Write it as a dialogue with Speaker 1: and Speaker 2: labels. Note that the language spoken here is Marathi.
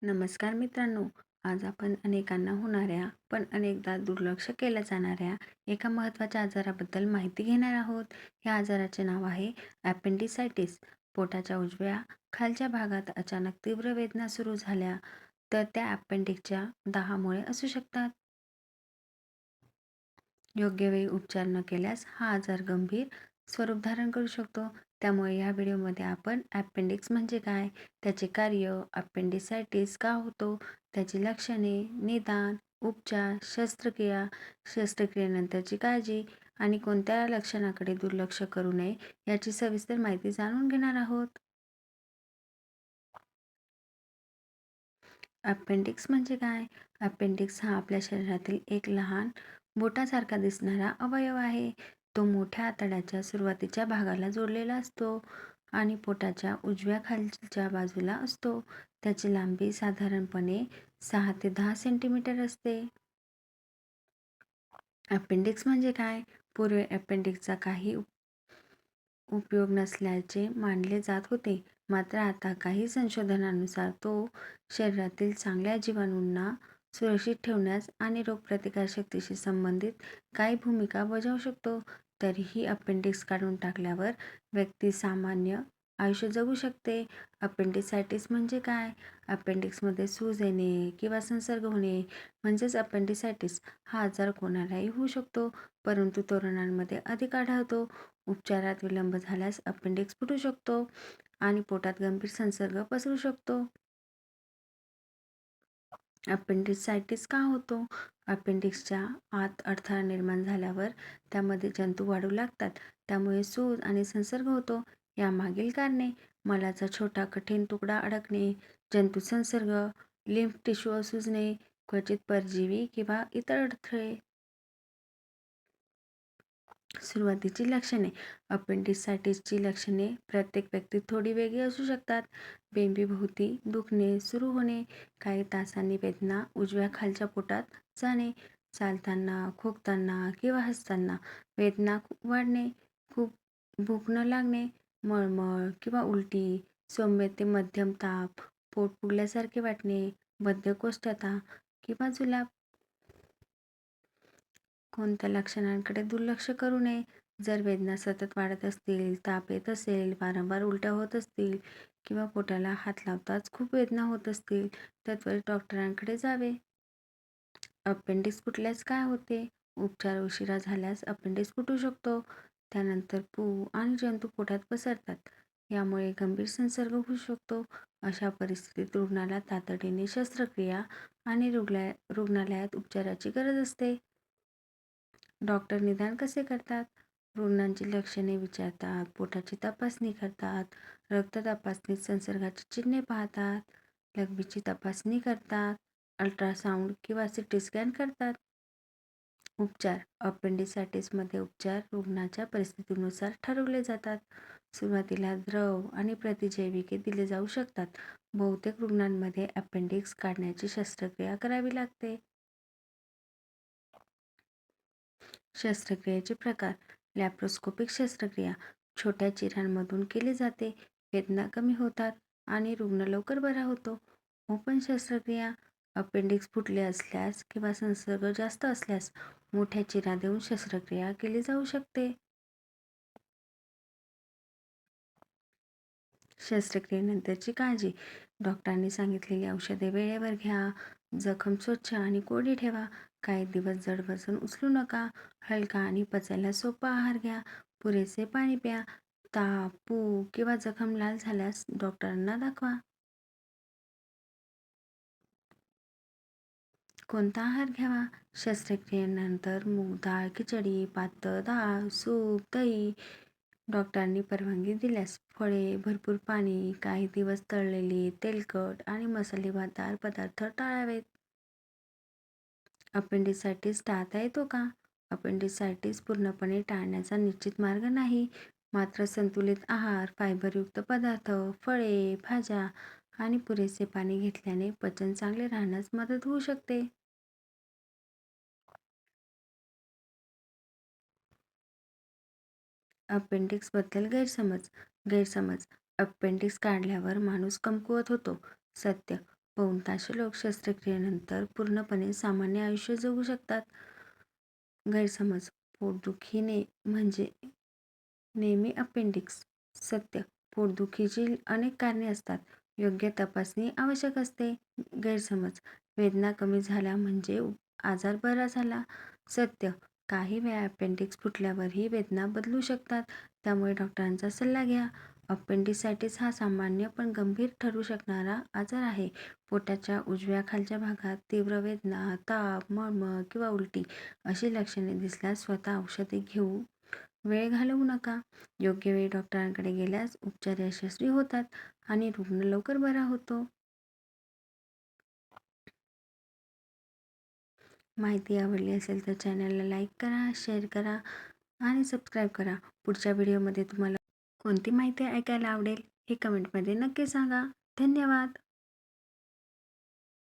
Speaker 1: नमस्कार मित्रांनो. आज आपण अनेकांना होणाऱ्या पण अनेकदा दुर्लक्ष केल्या जाणाऱ्या एका महत्त्वाच्या आजाराबद्दल माहिती घेणार आहोत. या आजाराचे नाव आहे ॲपेंडिसायटिस. पोटाच्या उजव्या खालच्या भागात अचानक तीव्र वेदना सुरू झाल्या तर त्या अपेंडिक्सच्या दाहामुळे असू शकतात. योग्य वेळी उपचार न केल्यास हा आजार गंभीर स्वरूप धारण करू शकतो. त्यामुळे या व्हिडिओमध्ये आपण अपेंडिक्स म्हणजे काय, त्याचे कार्य, अपेंडिसायटिस का होतो, त्याची लक्षणे, निदान, उपचार, शस्त्रक्रिया, शस्त्रक्रियेनंतरची काळजी आणि कोणत्या लक्षणाकडे दुर्लक्ष करू नये याची सविस्तर माहिती जाणून घेणार आहोत. अपेंडिक्स म्हणजे काय? अपेंडिक्स हा आपल्या शरीरातील एक लहान बोटासारखा दिसणारा अवयव आहे. तो मोठ्या आतड्याच्या सुरुवातीच्या भागाला जोडलेला असतो आणि पोटाच्या उजव्या खालच्या बाजूला असतो. त्याची लांबी साधारणपणे 6 ते 10 सेंटीमीटर असते. अपेंडिक्स म्हणजे काय? पूर्वी अपेंडिक्सचा काही उपयोग नसल्याचे मानले जात होते. मात्र आता काही संशोधनानुसार तो शरीरातील चांगल्या जीवाणूंना सुरक्षित ठेवण्यास आणि रोगप्रतिकारशक्तीशी संबंधित काही भूमिका बजावू शकतो. तरीही अपेंडिक्स काढून टाकल्यावर व्यक्ती सामान्य आयुष्य जगू शकते. अपेंडिसायटिस म्हणजे काय? अपेंडिक्समध्ये सूज येणे किंवा संसर्ग होणे म्हणजेच अपेंडिसायटिस. हा आजार कोणालाही होऊ शकतो, परंतु तरुणांमध्ये अधिक आढळतो. उपचारात विलंब झाल्यास अपेंडिक्स फुटू शकतो आणि पोटात गंभीर संसर्ग पसरू शकतो. अपेंडिसायटिस का होतो? अपेंडिक्सच्या आत अडथळा निर्माण झाल्यावर त्यामध्ये जंतू वाढू लागतात. त्यामुळे सूज आणि संसर्ग होतो. यामागील कारणे: मलाचा छोटा कठीण तुकडा अडकणे, जंतू संसर्ग, लिम्फ टिश्यू सुजणे, क्वचित परजीवी किंवा इतर अडथळे. सुरुवातीची लक्षणे: अपेंडिसायटिसची लक्षणे प्रत्येक व्यक्तीत थोडी वेगळी असू शकतात. बेंबीभोवती दुखणे सुरू होणे, काही तासांनी वेदना उजव्या खालच्या पोटात जाणे, चालताना, खोकताना किंवा हसताना वेदना वाढणे, खूप भूक न लागणे, मळमळ किंवा उलटी, सौम्य ते मध्यम ताप, पोट फुगल्यासारखे वाटणे, बद्धकोष्ठता किंवा जुलाब. कोणत्या लक्षणांकडे दुर्लक्ष करू नये? जर वेदना सतत वाढत असतील, ताप येत असेल, वारंवार उलट्या होत असतील किंवा पोटाला हात लावताच खूप वेदना होत असतील, तर त्वरित डॉक्टरांकडे जावे. अपेंडिक्स फुटल्यास काय होते? उपचार उशिरा झाल्यास अपेंडिक्स फुटू शकतो. त्यानंतर पू आणि जंतू पोटात पसरतात. यामुळे गंभीर संसर्ग होऊ शकतो. अशा परिस्थितीत रुग्णाला तातडीने शस्त्रक्रिया आणि रुग्णालयात उपचाराची गरज असते. डॉक्टर निदान कसे करतात? रुग्णांची लक्षणे विचारतात, पोटाची तपासणी करतात, रक्त तपासणीत संसर्गाची चिन्हे पाहतात, लघवीची तपासणी करतात, अल्ट्रासाऊंड किंवा सीटी स्कॅन करतात. उपचार: अपेंडिसायटिसमध्ये उपचार रुग्णाच्या परिस्थितीनुसार ठरवले जातात. सुरुवातीला द्रव आणि प्रतिजैविके दिले जाऊ शकतात. बहुतेक रुग्णांमध्ये अपेंडिक्स काढण्याची शस्त्रक्रिया करावी लागते. शस्त्रक्रियेचे प्रकार: लॅप्रोस्कोपिक शस्त्रक्रिया छोट्या चिरांमधून केली जाते. वेदना कमी होतात आणि रुग्ण लवकर बरा होतो. ओपन शस्त्रक्रिया: अपेंडिक्स फुटले असल्यास किंवा संसर्ग जास्त असल्यास मोठ्या चिरा देऊन शस्त्रक्रिया केली जाऊ शकते. शस्त्रक्रियेनंतरची काळजी: डॉक्टरांनी सांगितलेली औषधे वेळेवर घ्या, जखम स्वच्छ आणि कोरडी ठेवा, काही दिवस जड वजन उचलू नका, हलका आणि पचायला सोपा आहार घ्या, पुरेसे पाणी प्या, ताप, पू किंवा जखम लाल झाल्यास डॉक्टरांना दाखवा. कोणता आहार घ्यावा? शस्त्रक्रियेनंतर मूग डाळ, खिचडी, पातळ डाळ, सूप, दही. डॉक्टरांनी परवानगी दिल्यास फळे, भरपूर पाणी, काही दिवस तळलेले, तेलकट आणि मसालेदार पदार्थ टाळावेत. अपेंडिसायटिस टाळता येतो का? अपेंडिसायटिस पूर्णपणे टाळण्याचा निश्चित मार्ग नाही. मात्र संतुलित आहार, फायबरयुक्त पदार्थ, फळे, भाज्या आणि पुरेसे पाणी घेतल्याने पचन चांगले राहण्यास मदत होऊ शकते. अपेंडिक्सबद्दल गैरसमज. अपेंडिक्स काढल्यावर माणूस कमकुवत होतो. सत्य: बहुतांश लोक शस्त्रक्रियेनंतर पूर्णपणे सामान्य आयुष्य जगू शकतात. गैरसमज: पोटदुखीने म्हणजे नेहमी अपेंडिक्स. सत्य: पोटदुखीची अनेक कारणे असतात. योग्य तपासणी आवश्यक असते. गैरसमज: वेदना कमी झाल्या म्हणजे आजार बरा झाला. सत्य: काही वेळा अपेंडिक्स फुटल्यावरही वेदना बदलू शकतात, त्यामुळे डॉक्टरांचा सल्ला घ्या. अपेंडिसायटिस हा सामान्य पण गंभीर ठरू शकणारा आजार आहे. पोटाच्या उजव्या खालच्या भागात तीव्र वेदना, ताप, मळमळ किंवा उलटी अशी लक्षणे दिसल्यास स्वतः औषधे घेऊ वेळ घालवू नका. योग्य वेळी डॉक्टरांकडे गेल्यास उपचार यशस्वी होतात आणि रुग्ण लवकर बरा होतो. माहिती आवडली असेल तर चॅनलला लाईक करा, शेअर करा आणि सबस्क्राईब करा. पुढच्या व्हिडिओमध्ये तुम्हाला कोणती माहिती ऐकायला आवडेल हे कमेंटमध्ये नक्की सांगा. धन्यवाद.